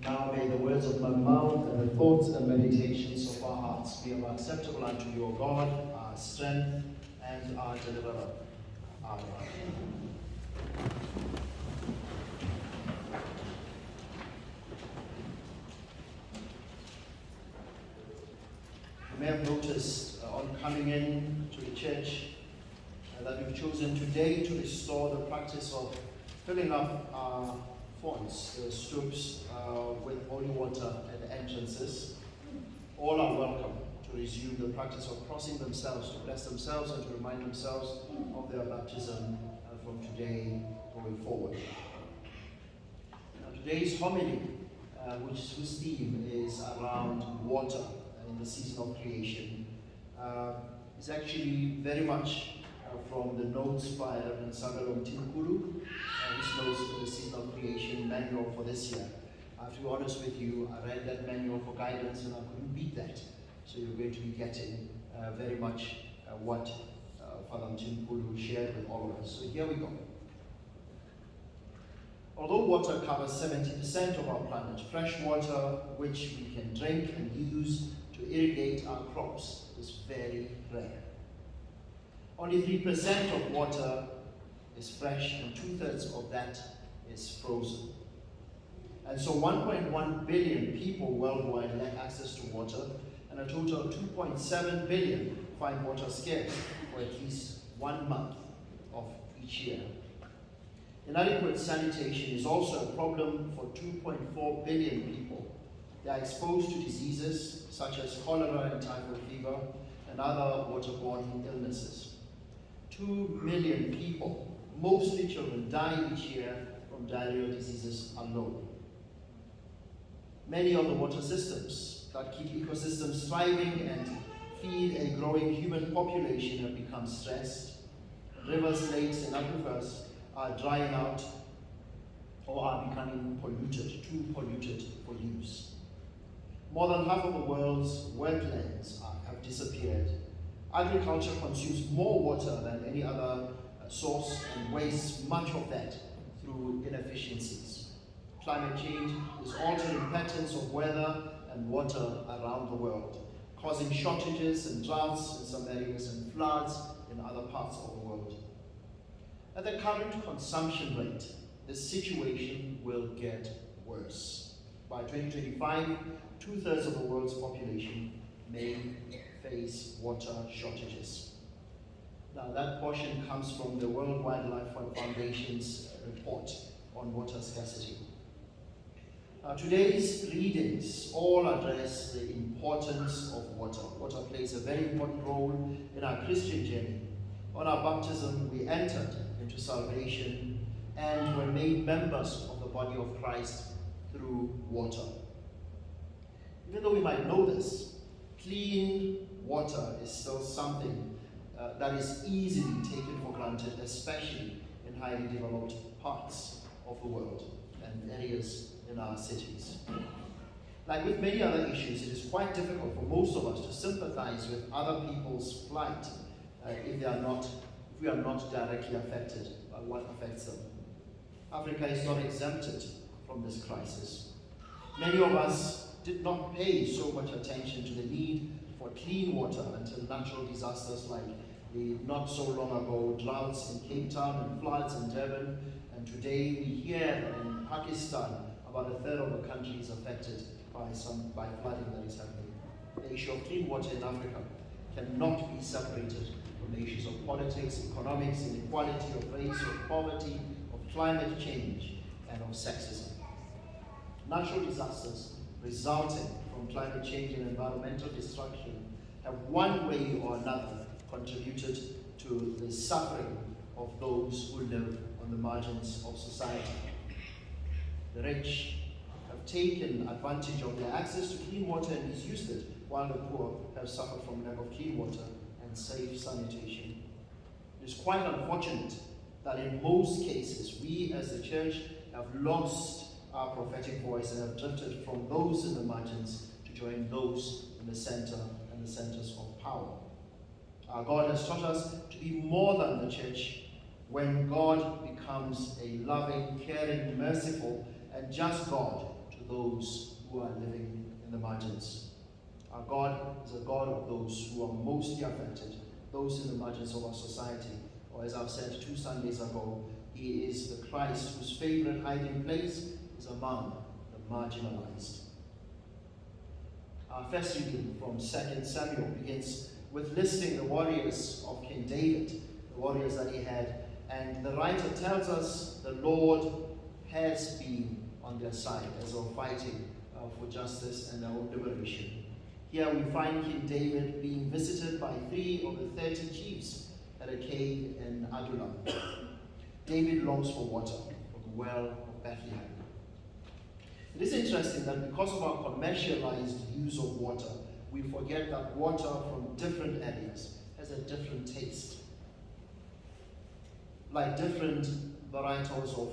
Now may the words of my mouth and the thoughts and meditations of our hearts be acceptable unto you, O God, our strength and our deliverer. Amen. You may have noticed on coming in to the church that we've chosen today to restore the practice of filling up our fonts, the stoops, with holy water at the entrances. All are welcome to resume the practice of crossing themselves, to bless themselves and to remind themselves of their baptism from today going forward. Now, today's homily, whose theme is around water in the season of creation, is actually very much from the notes by Reverend Sagalom Tinkulu, which notes for the season of creation manual for this year. I have to be honest with you, I read that manual for guidance and I couldn't beat that. So you're going to be getting very much what Father Tinkulu shared with all of us. So here we go. Although water covers 70% of our planet, fresh water which we can drink and use to irrigate our crops is very rare. Only 3% of water is fresh and 2/3 of that is frozen. And so 1.1 billion people worldwide lack access to water, and a total of 2.7 billion find water scarce for at least 1 month of each year. Inadequate sanitation is also a problem for 2.4 billion people. They are exposed to diseases such as cholera and typhoid fever and other waterborne illnesses. 2 million people, mostly children, die each year from diarrheal diseases alone. Many of the water systems that keep ecosystems thriving and feed a growing human population have become stressed. Rivers, lakes, and aquifers are drying out or are becoming polluted, too polluted for use. More than half of the world's wetlands have disappeared. Agriculture consumes more water than any other source and wastes much of that through inefficiencies. Climate change is altering patterns of weather and water around the world, causing shortages and droughts in some areas and floods in other parts of the world. At the current consumption rate, the situation will get worse. By 2025, 2/3 of the world's population may face water shortages. Now that portion comes from the World Wildlife Foundation's report on water scarcity. Today's readings all address the importance of water. Water plays a very important role in our Christian journey. On our baptism, we entered into salvation and were made members of the body of Christ through water. Even though we might know this, clean water is still something that is easily taken for granted, especially in highly developed parts of the world and areas in our cities. Like with many other issues, it is quite difficult for most of us to sympathize with other people's plight if we are not directly affected by what affects them. Africa is not exempted from this crisis. Many of us did not pay so much attention to the need for clean water until natural disasters like the not so long ago droughts in Cape Town and floods in Durban, and today we hear that in Pakistan about 1/3 of the country is affected by flooding that is happening. The issue of clean water in Africa cannot be separated from the issues of politics, economics, inequality, of race, of poverty, of climate change, and of sexism. Natural disasters resulting from climate change and environmental destruction have one way or another contributed to the suffering of those who live on the margins of society. The rich have taken advantage of their access to clean water and misused it, while the poor have suffered from lack of clean water and safe sanitation. It is quite unfortunate that in most cases, we as the church have lost our prophetic voice and have drifted from those in the margins to join those in the center and the centers of power. Our God has taught us to be more than the church when God becomes a loving, caring, merciful, and just God to those who are living in the margins. Our God is a God of those who are mostly affected, those in the margins of our society. Or as I've said 2 Sundays ago, he is the Christ whose favorite hiding place is among the marginalized. Our first reading from 2 Samuel begins with listing the warriors of King David, the warriors that he had, and the writer tells us the Lord has been on their side as they were fighting for justice and their own liberation. Here we find King David being visited by 3 of the 30 chiefs at a cave in Adullam. David longs for water from the well of Bethlehem. It is interesting that because of our commercialized use of water, we forget that water from different areas has a different taste. Like different varietals of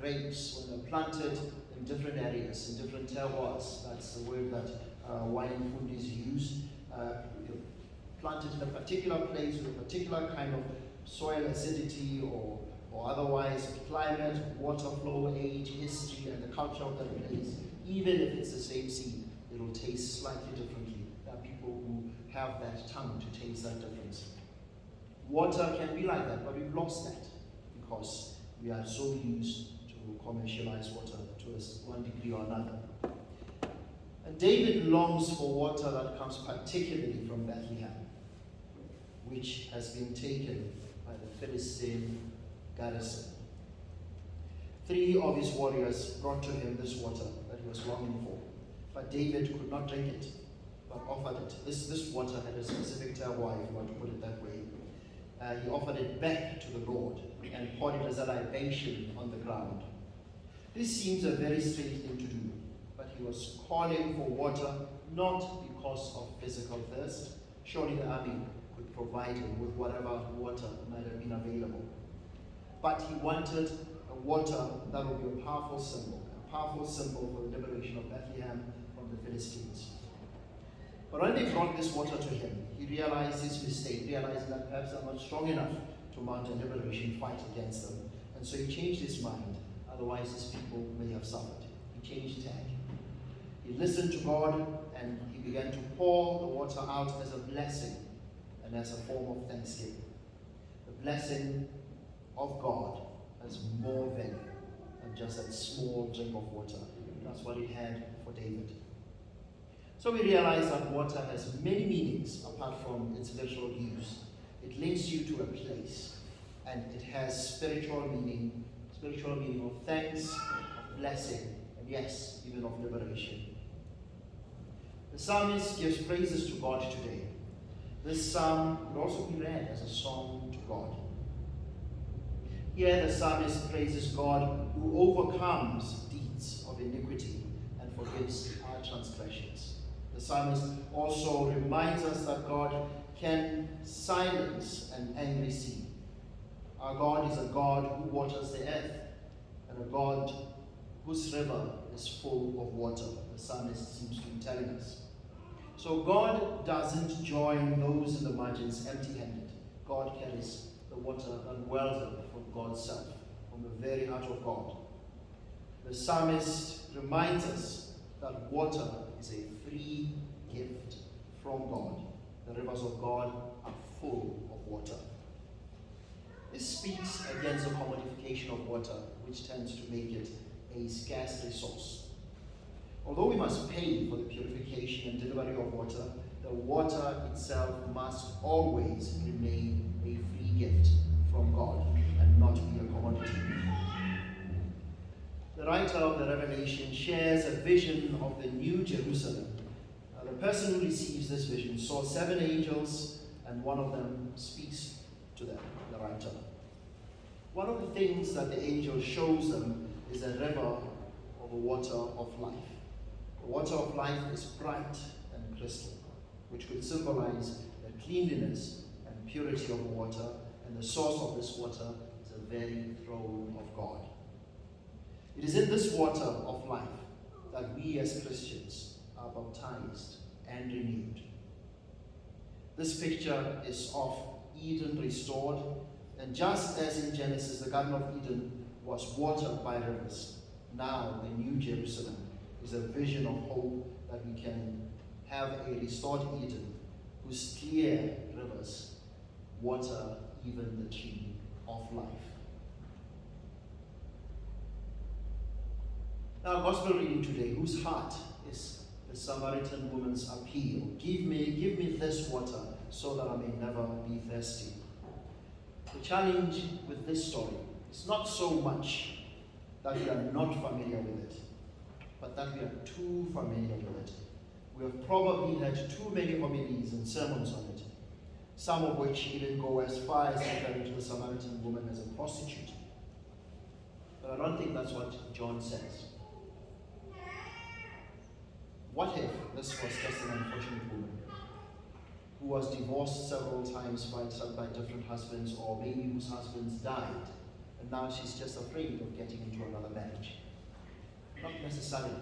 grapes, when they're planted in different areas, in different terroirs, that's the word that wine foodies use, planted in a particular place with a particular kind of soil acidity or otherwise climate, water flow, age, history, and the culture of that place. Even if it's the same seed, it will taste slightly differently. There are people who have that tongue to taste that difference. Water can be like that, but we've lost that because we are so used to commercialize water to one degree or another. And David longs for water that comes particularly from Bethlehem, which has been taken by the Philistine garrison. 3 of his warriors brought to him this water that he was longing for, but David could not drink it, but offered it. This water had a specific terroir, if you want to put it that way. He offered it back to the Lord and poured it as a libation on the ground. This seems a very strange thing to do, but he was calling for water not because of physical thirst. Surely the army could provide him with whatever water might have been available. But he wanted a water that would be a powerful symbol for the liberation of Bethlehem from the Philistines. But when they brought this water to him, he realized his mistake, realizing that perhaps I'm not strong enough to mount a liberation fight against them. And so he changed his mind, otherwise his people may have suffered. He changed tack. He listened to God and he began to pour the water out as a blessing and as a form of thanksgiving. The blessing of God has more value than just that small drink of water. That's what it had for David. So we realize that water has many meanings apart from its literal use. It links you to a place, and it has spiritual meaning of thanks, of blessing, and yes, even of liberation. The psalmist gives praises to God today. This psalm could also be read as a song to God. Here the psalmist praises God who overcomes deeds of iniquity and forgives our transgressions. The psalmist also reminds us that God can silence an angry sea. Our God is a God who waters the earth and a God whose river is full of water, the psalmist seems to be telling us. So God doesn't join those in the margins empty-handed. God carries the water and wells up from God's self, from the very heart of God. The psalmist reminds us that water is a free gift from God. The rivers of God are full of water. This speaks against the commodification of water, which tends to make it a scarce resource. Although we must pay for the purification and delivery of water, the water itself must always remain a free gift from God and not be a commodity. The writer of the Revelation shares a vision of the New Jerusalem. The person who receives this vision saw 7 angels, and one of them speaks to them, the writer. One of the things that the angel shows them is a river of the water of life. The water of life is bright and crystal, which could symbolize the cleanliness and purity of the water, and the source of this water is the very throne of God. It is in this water of life that we as Christians are baptized and renewed. This picture is of Eden restored, and just as in Genesis the Garden of Eden was watered by rivers, now the New Jerusalem a vision of hope that we can have a restored Eden whose clear rivers water even the tree of life. Now, gospel reading today, whose heart is the Samaritan woman's appeal. Give me this water so that I may never be thirsty. The challenge with this story is not so much that we are not familiar with it, but that we are too familiar with it. We have probably had too many homilies and sermons on it, some of which even go as far as referring to the Samaritan woman as a prostitute. But I don't think that's what John says. What if this was just an unfortunate woman who was divorced several times by different husbands, or maybe whose husbands died, and now she's just afraid of getting into another marriage? Not necessarily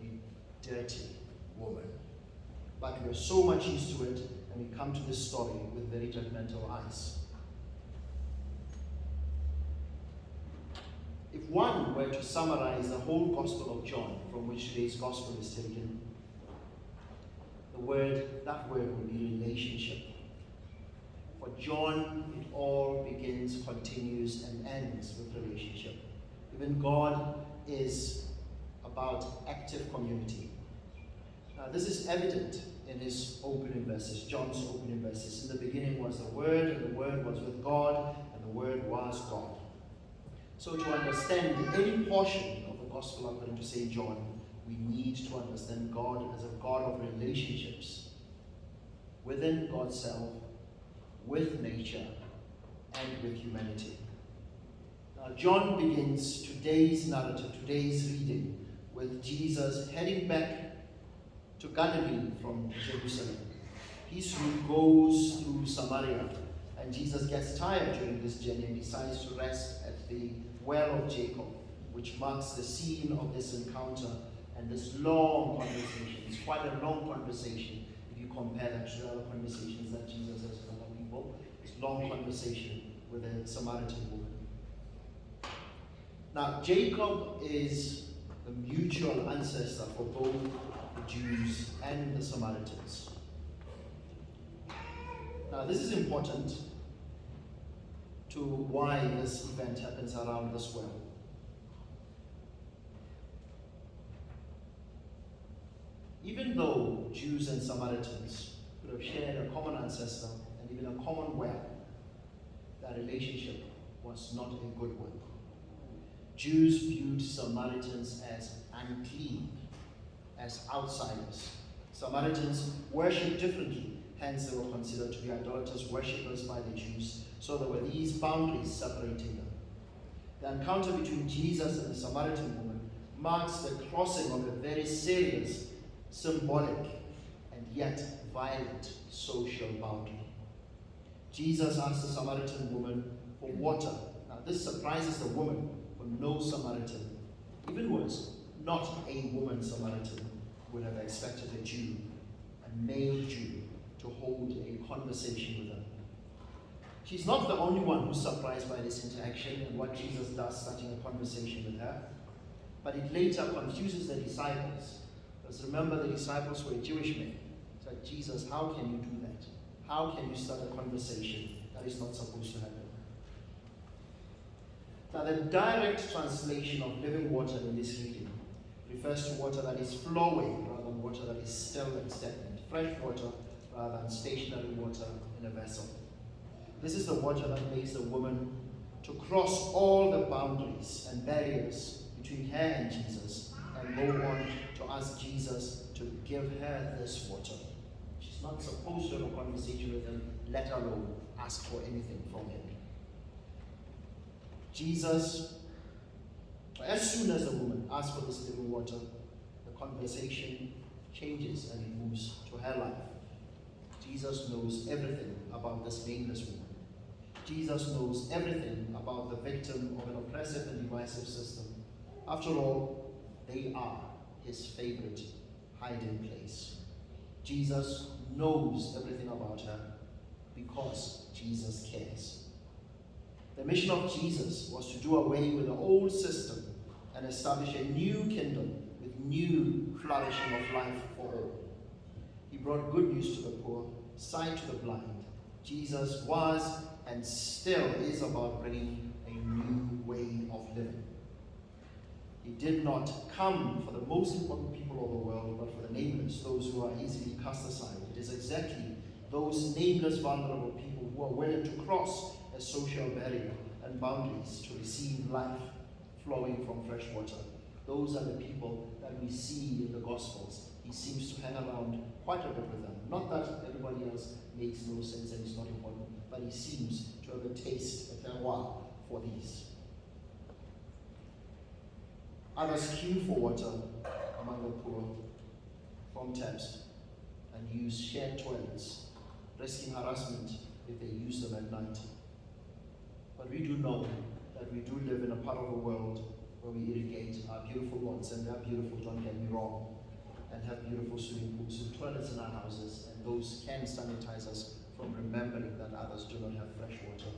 a dirty woman, but we're so much used to it, and we come to this story with very judgmental eyes. If one were to summarize the whole Gospel of John, from which today's Gospel is taken, that word would be relationship. For John, it all begins, continues, and ends with relationship. Even God is about active community. Now, this is evident in his opening verses, John's opening verses. In the beginning was the Word, and the Word was with God, and the Word was God. So to understand any portion of the Gospel according to St. John, we need to understand God as a God of relationships within God's self, with nature, and with humanity. Now, John begins today's narrative, today's reading, with Jesus heading back to Galilee from Jerusalem. His route goes through Samaria, and Jesus gets tired during this journey and decides to rest at the well of Jacob, which marks the scene of this encounter and this long conversation. It's quite a long conversation if you compare that to the other conversations that Jesus has with other people. It's a long conversation with a Samaritan woman. Now, Jacob is the mutual ancestor for both the Jews and the Samaritans. Now, this is important to why this event happens around this well. Even though Jews and Samaritans could have shared a common ancestor and even a common well, that relationship was not a good one. Jews viewed Samaritans as unclean, as outsiders. Samaritans worshipped differently, hence they were considered to be idolaters, worshippers by the Jews. So there were these boundaries separating them. The encounter between Jesus and the Samaritan woman marks the crossing of a very serious, symbolic, and yet violent social boundary. Jesus asked the Samaritan woman for water. Now this surprises the woman, for no Samaritan, even worse, not a woman Samaritan, would have expected a Jew, a male Jew, to hold a conversation with her. She's not the only one who's surprised by this interaction and what Jesus does starting a conversation with her, but it later confuses the disciples. Because remember, the disciples were Jewish men. It's like, Jesus, how can you do that? How can you start a conversation that is not supposed to happen? Now, the direct translation of living water in this reading refers to water that is flowing rather than water that is still and stagnant. Fresh water rather than stationary water in a vessel. This is the water that makes the woman to cross all the boundaries and barriers between her and Jesus and go on to ask Jesus to give her this water. She's not supposed to have a conversation with him, let alone ask for anything from him. Jesus, as soon as the woman asks for this living water, the conversation changes and it moves to her life. Jesus knows everything about this nameless woman. Jesus knows everything about the victim of an oppressive and divisive system. After all, they are his favorite hiding place. Jesus knows everything about her because Jesus cares. The mission of Jesus was to do away with the old system and establish a new kingdom with new flourishing of life for all. He brought good news to the poor, sight to the blind. Jesus was and still is about bringing a new way of living. He did not come for the most important people of the world, but for the nameless, those who are easily cast aside. It is exactly those nameless, vulnerable people who are willing to cross a social barrier and boundaries to receive life flowing from fresh water. Those are the people that we see in the Gospels. He seems to hang around quite a bit with them. Not that everybody else makes no sense and is not important, but he seems to have a taste, a terroir for these. Others queue for water among the poor from taps and use shared toilets, risking harassment if they use them at night. But we do know that we do live in a part of the world where we irrigate our beautiful lawns, and they're beautiful, don't get me wrong, and have beautiful swimming pools and toilets in our houses, and those can sanitize us from remembering that others do not have fresh water.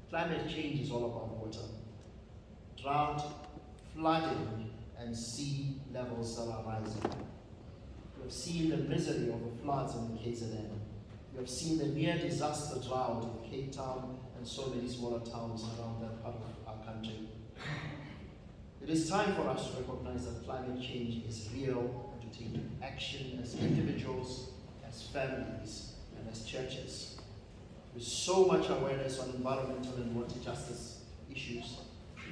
Climate change is all about water. Drought, flooding, and sea levels that are rising. We have seen the misery of the floods in the KZN. We have seen the near disaster drought in Cape Town and so many smaller towns around that part of our country. It is time for us to recognize that climate change is real and to take action as individuals, as families, and as churches. With so much awareness on environmental and water justice issues,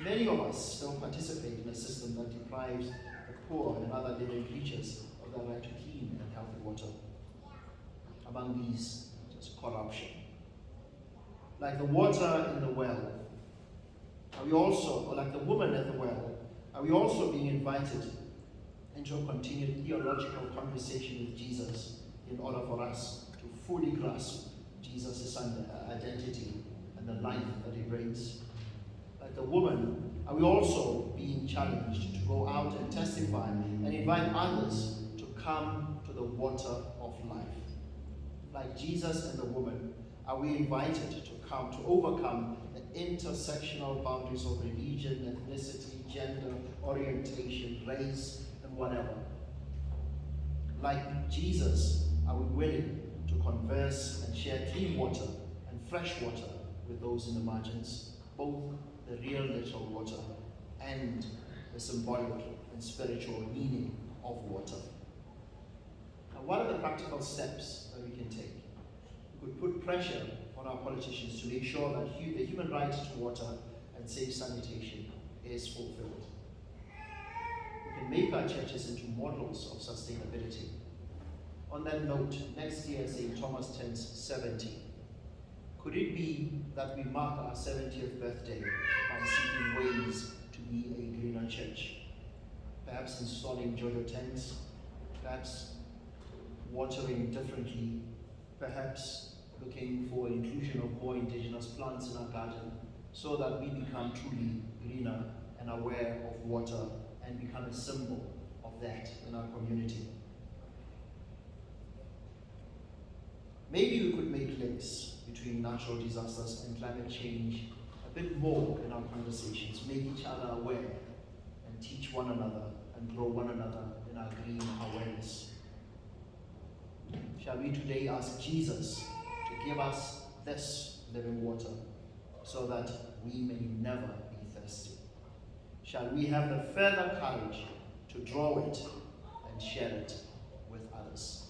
many of us still participate in a system that deprives the poor and other living creatures of their right to clean and healthy water. Among these is corruption. Like the water in the well, are we also, or like the woman at the well, are we also being invited into a continued theological conversation with Jesus in order for us to fully grasp Jesus' identity and the life that he brings? Like the woman, are we also being challenged to go out and testify and invite others to come to the water of life? Like Jesus and the woman, are we invited to come to overcome the intersectional boundaries of religion, ethnicity, gender, orientation, race, and whatever? Like Jesus, are we willing to converse and share clean water and fresh water with those in the margins, both the real literal water and the symbolic and spiritual meaning of water? Now, what are the practical steps that we can take? We could put pressure on our politicians to make sure that the human right to water and safe sanitation is fulfilled. We can make our churches into models of sustainability. On that note, next year St. Thomas turns 70. Could it be that we mark our 70th birthday by seeking ways to be a greener church? Perhaps installing Jojo tanks, perhaps watering differently, perhaps looking for inclusion of more indigenous plants in our garden so that we become truly greener and aware of water and become a symbol of that in our community. Maybe we could make links between natural disasters and climate change a bit more in our conversations, make each other aware and teach one another and grow one another in our green awareness. Shall we today ask Jesus to give us this living water so that we may never be thirsty? Shall we have the further courage to draw it and share it with others?